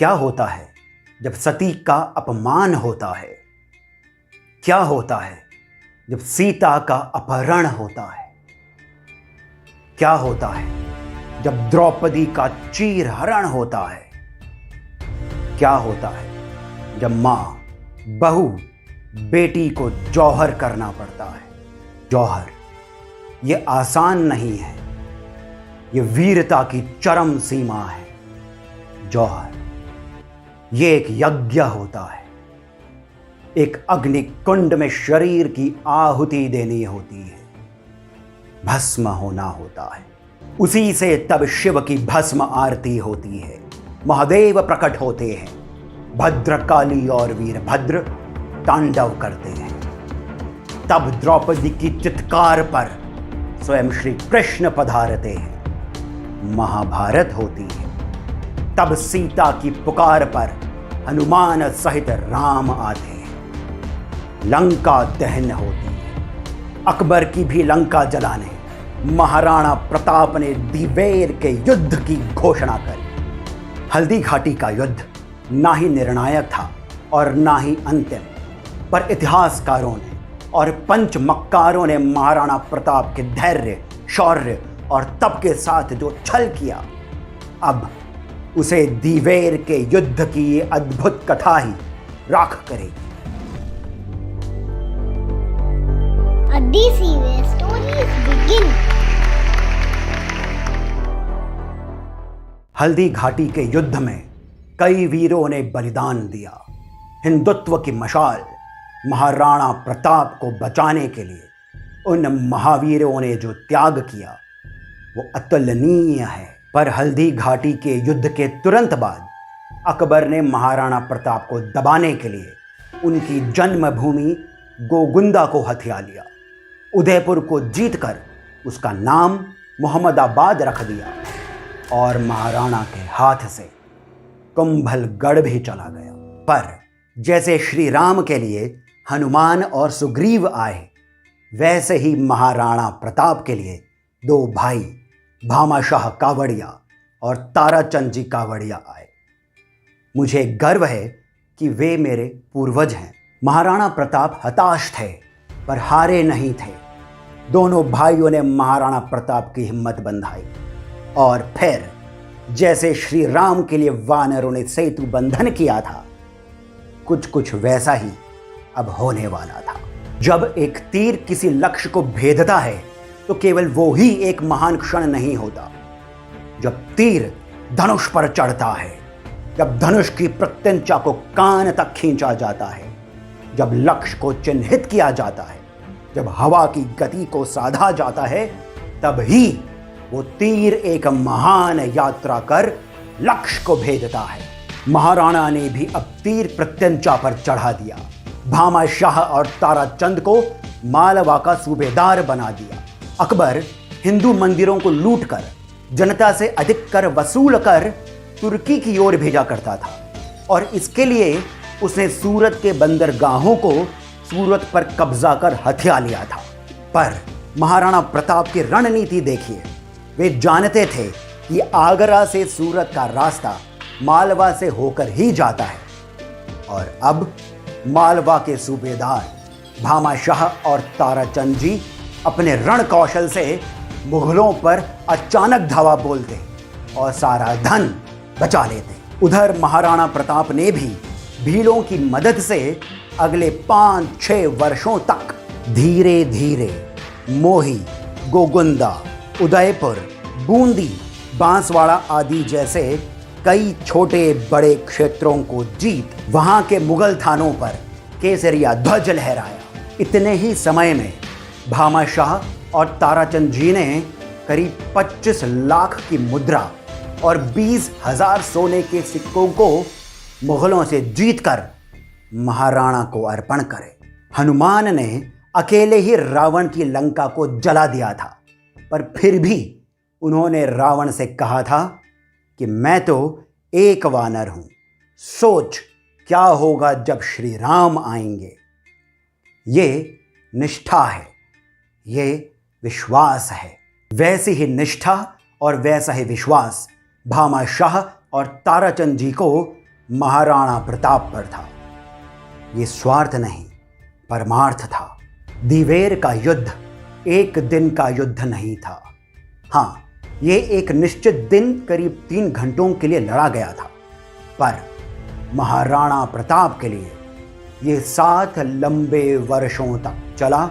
क्या होता है जब सती का अपमान होता है? क्या होता है जब सीता का अपहरण होता है? क्या होता है जब द्रौपदी का चीरहरण होता है? क्या होता है जब मां बहू बेटी को जौहर करना पड़ता है? जौहर ये आसान नहीं है, ये वीरता की चरम सीमा है। जौहर ये एक यज्ञ होता है, एक अग्नि कुंड में शरीर की आहुति देनी होती है, भस्म होना होता है। उसी से तब शिव की भस्म आरती होती है, महादेव प्रकट होते हैं, भद्रकाली और वीरभद्र तांडव करते हैं। तब द्रौपदी की चित्कार पर स्वयं श्री कृष्ण पधारते हैं, महाभारत होती है। तब सीता की पुकार पर हनुमान सहित राम आते हैं, लंका दहन होती है। अकबर की भी लंका जलाने महाराणा प्रताप ने दिवेर के युद्ध की घोषणा करी। हल्दी घाटी का युद्ध ना ही निर्णायक था और ना ही अंतिम, पर इतिहासकारों ने और पंचमक्कारों ने महाराणा प्रताप के धैर्य, शौर्य और तप के साथ जो छल किया, अब उसे दिवेर के युद्ध की ये अद्भुत कथा ही राख करेगी। हल्दी घाटी के युद्ध में कई वीरों ने बलिदान दिया। हिंदुत्व की मशाल महाराणा प्रताप को बचाने के लिए उन महावीरों ने जो त्याग किया वो अतुलनीय है। पर हल्दी घाटी के युद्ध के तुरंत बाद अकबर ने महाराणा प्रताप को दबाने के लिए उनकी जन्मभूमि गोगुंदा को हथिया लिया। उदयपुर को जीतकर उसका नाम मोहम्मदाबाद रख दिया और महाराणा के हाथ से कुंभलगढ़ भी चला गया। पर जैसे श्री राम के लिए हनुमान और सुग्रीव आए, वैसे ही महाराणा प्रताप के लिए दो भाई भामाशाह कावड़िया और ताराचंद जी कावड़िया आए। मुझे गर्व है कि वे मेरे पूर्वज हैं। महाराणा प्रताप हताश थे पर हारे नहीं थे। दोनों भाइयों ने महाराणा प्रताप की हिम्मत बंधाई और फिर जैसे श्री राम के लिए वानरों ने सेतु बंधन किया था, कुछ कुछ वैसा ही अब होने वाला था। जब एक तीर किसी लक्ष्य को भेदता है तो केवल वो ही एक महान क्षण नहीं होता। जब तीर धनुष पर चढ़ता है, जब धनुष की प्रत्यंचा को कान तक खींचा जाता है, जब लक्ष्य को चिन्हित किया जाता है, जब हवा की गति को साधा जाता है, तब ही वो तीर एक महान यात्रा कर लक्ष्य को भेदता है। महाराणा ने भी अब तीर प्रत्यंचा पर चढ़ा दिया। भामाशाह और ताराचंद को मालवा का सूबेदार बना दिया। अकबर हिंदू मंदिरों को लूटकर जनता से अधिक कर वसूल कर तुर्की की ओर भेजा करता था और इसके लिए उसने सूरत के बंदरगाहों को सूरत पर कब्जा कर हथिया लिया था। पर महाराणा प्रताप की रणनीति देखिए। वे जानते थे कि आगरा से सूरत का रास्ता मालवा से होकर ही जाता है और अब मालवा के सूबेदार भामाशाह और ताराचंद जी अपने रण कौशल से मुगलों पर अचानक धावा बोलते और सारा धन बचा लेते। उधर महाराणा प्रताप ने भी भीलों की मदद से अगले 5-6 वर्षों तक धीरे धीरे मोही, गोगुंदा, उदयपुर, बूंदी, बांसवाड़ा आदि जैसे कई छोटे बड़े क्षेत्रों को जीत वहां के मुगल थानों पर केसरिया ध्वज लहराया। इतने ही समय में भामाशाह और ताराचंद जी ने करीब 25 लाख की मुद्रा और 20,000 सोने के सिक्कों को मुगलों से जीतकर महाराणा को अर्पण करे। हनुमान ने अकेले ही रावण की लंका को जला दिया था, पर फिर भी उन्होंने रावण से कहा था कि मैं तो एक वानर हूं, सोच क्या होगा जब श्री राम आएंगे। ये निष्ठा है, ये विश्वास है। वैसी ही निष्ठा और वैसा ही विश्वास भामाशाह और ताराचंद जी को महाराणा प्रताप पर था। ये स्वार्थ नहीं, परमार्थ था। दिवेर का युद्ध एक दिन का युद्ध नहीं था। हाँ, ये एक निश्चित दिन करीब 3 घंटों के लिए लड़ा गया था, पर महाराणा प्रताप के लिए ये 7 लंबे वर्षों तक चला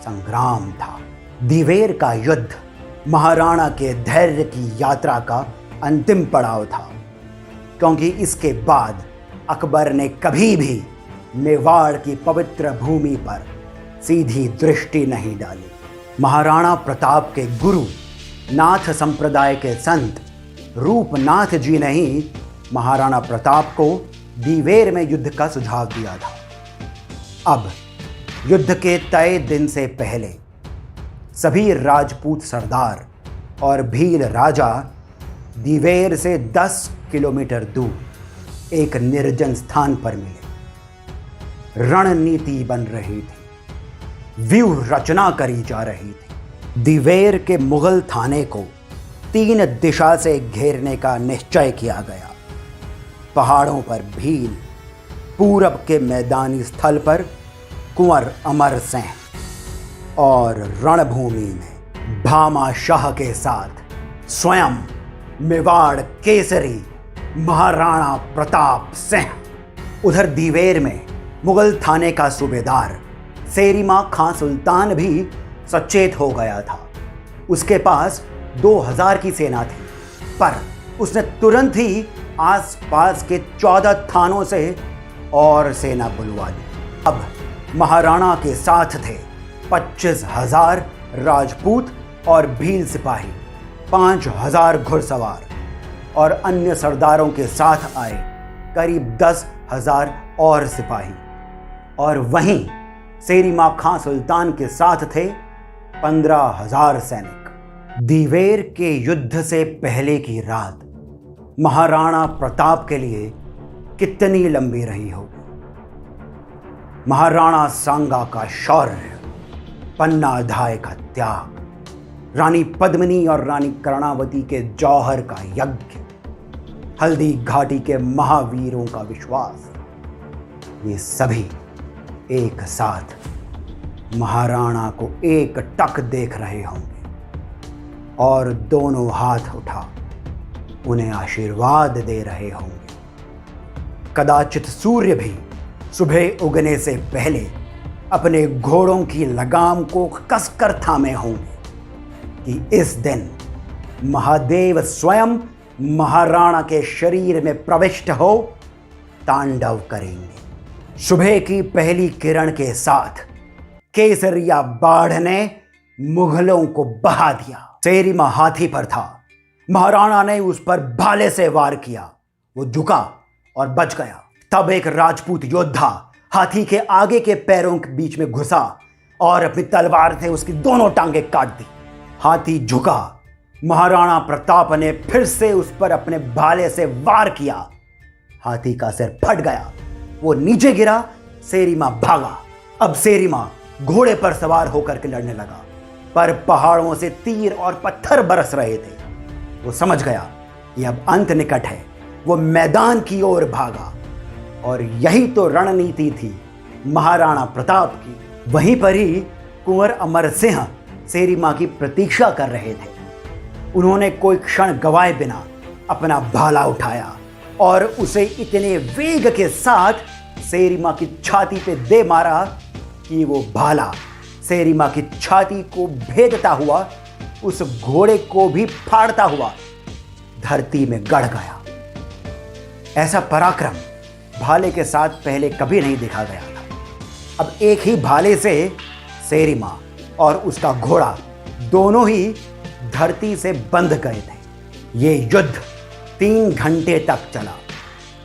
संग्राम था। दिवेर का युद्ध महाराणा के धैर्य की यात्रा का अंतिम पड़ाव था, क्योंकि इसके बाद अकबर ने कभी भी मेवाड़ की पवित्र भूमि पर सीधी दृष्टि नहीं डाली। महाराणा प्रताप के गुरु नाथ संप्रदाय के संत रूपनाथ जी ने ही महाराणा प्रताप को दिवेर में युद्ध का सुझाव दिया था। अब युद्ध के तय दिन से पहले सभी राजपूत सरदार और भील राजा दिवेर से 10 किलोमीटर दूर एक निर्जन स्थान पर मिले। रणनीति बन रही थी, व्यूह रचना करी जा रही थी। दिवेर के मुगल थाने को 3 दिशा से घेरने का निश्चय किया गया। पहाड़ों पर भील, पूरब के मैदानी स्थल पर कुंवर अमर सिंह और रणभूमि में भामा शाह के साथ स्वयं मेवाड़ केसरी महाराणा प्रताप सिंह। उधर दिवेर में मुगल थाने का सूबेदार सेरिमा खां सुल्तान भी सचेत हो गया था। उसके पास 2000 की सेना थी, पर उसने तुरंत ही आसपास के 14 थानों से और सेना बुलवा ली। अब महाराणा के साथ थे 25,000 राजपूत और भील सिपाही, 5,000 घुड़सवार और अन्य सरदारों के साथ आए करीब 10,000 और सिपाही। और वहीं सेरिमा खां सुल्तान के साथ थे 15,000 सैनिक। दिवेर के युद्ध से पहले की रात महाराणा प्रताप के लिए कितनी लंबी रही होगी। महाराणा सांगा का शौर्य, पन्ना अध्याय का त्याग, रानी पद्मिनी और रानी कर्णावती के जौहर का यज्ञ, हल्दी घाटी के महावीरों का विश्वास, ये सभी एक साथ महाराणा को एक टक देख रहे होंगे और दोनों हाथ उठा उन्हें आशीर्वाद दे रहे होंगे। कदाचित सूर्य भी सुबह उगने से पहले अपने घोड़ों की लगाम को कसकर थामे होंगे कि इस दिन महादेव स्वयं महाराणा के शरीर में प्रविष्ट हो तांडव करेंगे। सुबह की पहली किरण के साथ केसरिया बाढ़ ने मुगलों को बहा दिया। सेरिमा हाथी पर था। महाराणा ने उस पर भाले से वार किया। वो झुका और बच गया। तब एक राजपूत योद्धा हाथी के आगे के पैरों के बीच में घुसा और अपनी तलवार से उसकी दोनों टांगें काट दी। हाथी झुका। महाराणा प्रताप ने फिर से उस पर अपने भाले से वार किया। हाथी का सिर फट गया। वो नीचे गिरा। सेरिमा भागा। अब सेरिमा घोड़े पर सवार होकर के लड़ने लगा, पर पहाड़ों से तीर और पत्थर बरस रहे थे। वो समझ गया कि अब अंत निकट है। वो मैदान की ओर भागा और यही तो रणनीति थी महाराणा प्रताप की। वहीं पर ही कुंवर अमर सिंह सेरिमा की प्रतीक्षा कर रहे थे। उन्होंने कोई क्षण गवाए बिना अपना भाला उठाया और उसे इतने वेग के साथ सेरिमा की छाती पे दे मारा कि वो भाला सेरिमा की छाती को भेदता हुआ, उस घोड़े को भी फाड़ता हुआ धरती में गड़ गया। ऐसा पराक्रम भाले के साथ पहले कभी नहीं देखा गया था। अब एक ही भाले से सेरिमा और उसका घोड़ा दोनों ही धरती से बंध गए थे। ये युद्ध 3 घंटे तक चला।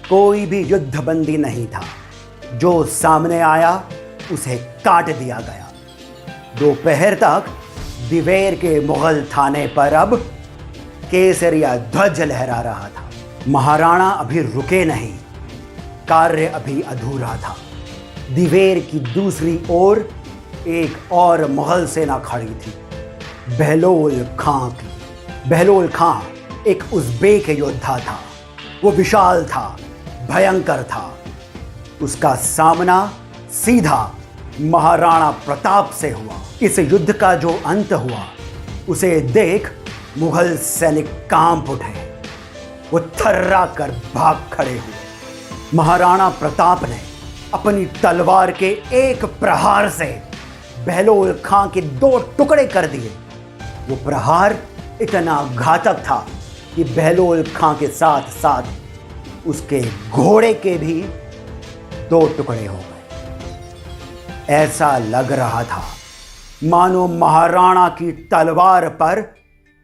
कोई भी युद्धबंदी नहीं था। जो सामने आया उसे काट दिया गया। दोपहर तक दिवेर के मुगल थाने पर अब केसरिया ध्वज लहरा रहा था। महाराणा अभी रुके नहीं। कार्य अभी अधूरा था। दिवेर की दूसरी ओर एक और मुगल सेना खड़ी थी, बहलोल खां की। बहलोल खां एक उज़्बेक योद्धा था। वो विशाल था, भयंकर था। उसका सामना सीधा महाराणा प्रताप से हुआ। इस युद्ध का जो अंत हुआ उसे देख मुगल सैनिक कांप उठे। वो थर्रा कर भाग खड़े हुए। महाराणा प्रताप ने अपनी तलवार के एक प्रहार से बहलोल खां के 2 टुकड़े कर दिए। वो प्रहार इतना घातक था कि बहलोल खां के साथ साथ उसके घोड़े के भी 2 टुकड़े हो गए। ऐसा लग रहा था मानो महाराणा की तलवार पर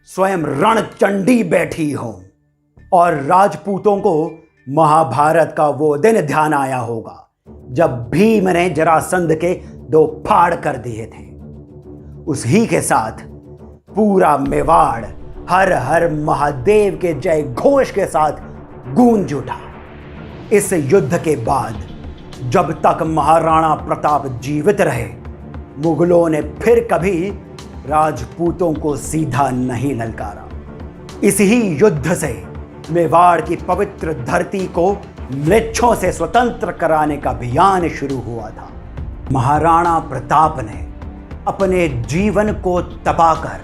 स्वयं रणचंडी बैठी हो। और राजपूतों को महाभारत का वो दिन ध्यान आया होगा जब भीम ने जरासंध के 2 फाड़ कर दिए थे। उसी के साथ पूरा मेवाड़ हर हर महादेव के जय घोष के साथ गूंज उठा। इस युद्ध के बाद जब तक महाराणा प्रताप जीवित रहे, मुगलों ने फिर कभी राजपूतों को सीधा नहीं ललकारा। इस ही युद्ध से मेवाड़ की पवित्र धरती को म्लेच्छों से स्वतंत्र कराने का अभियान शुरू हुआ था। महाराणा प्रताप ने अपने जीवन को तपाकर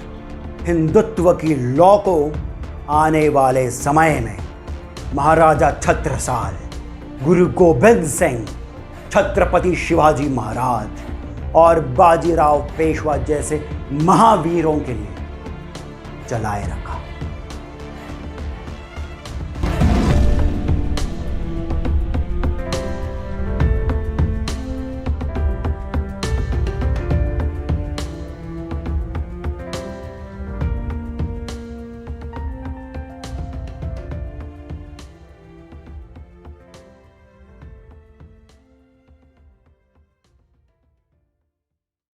हिंदुत्व की लौ को आने वाले समय में महाराजा छत्रसाल, गुरु गोबिंद सिंह, छत्रपति शिवाजी महाराज और बाजीराव पेशवा जैसे महावीरों के लिए चलाए रखा।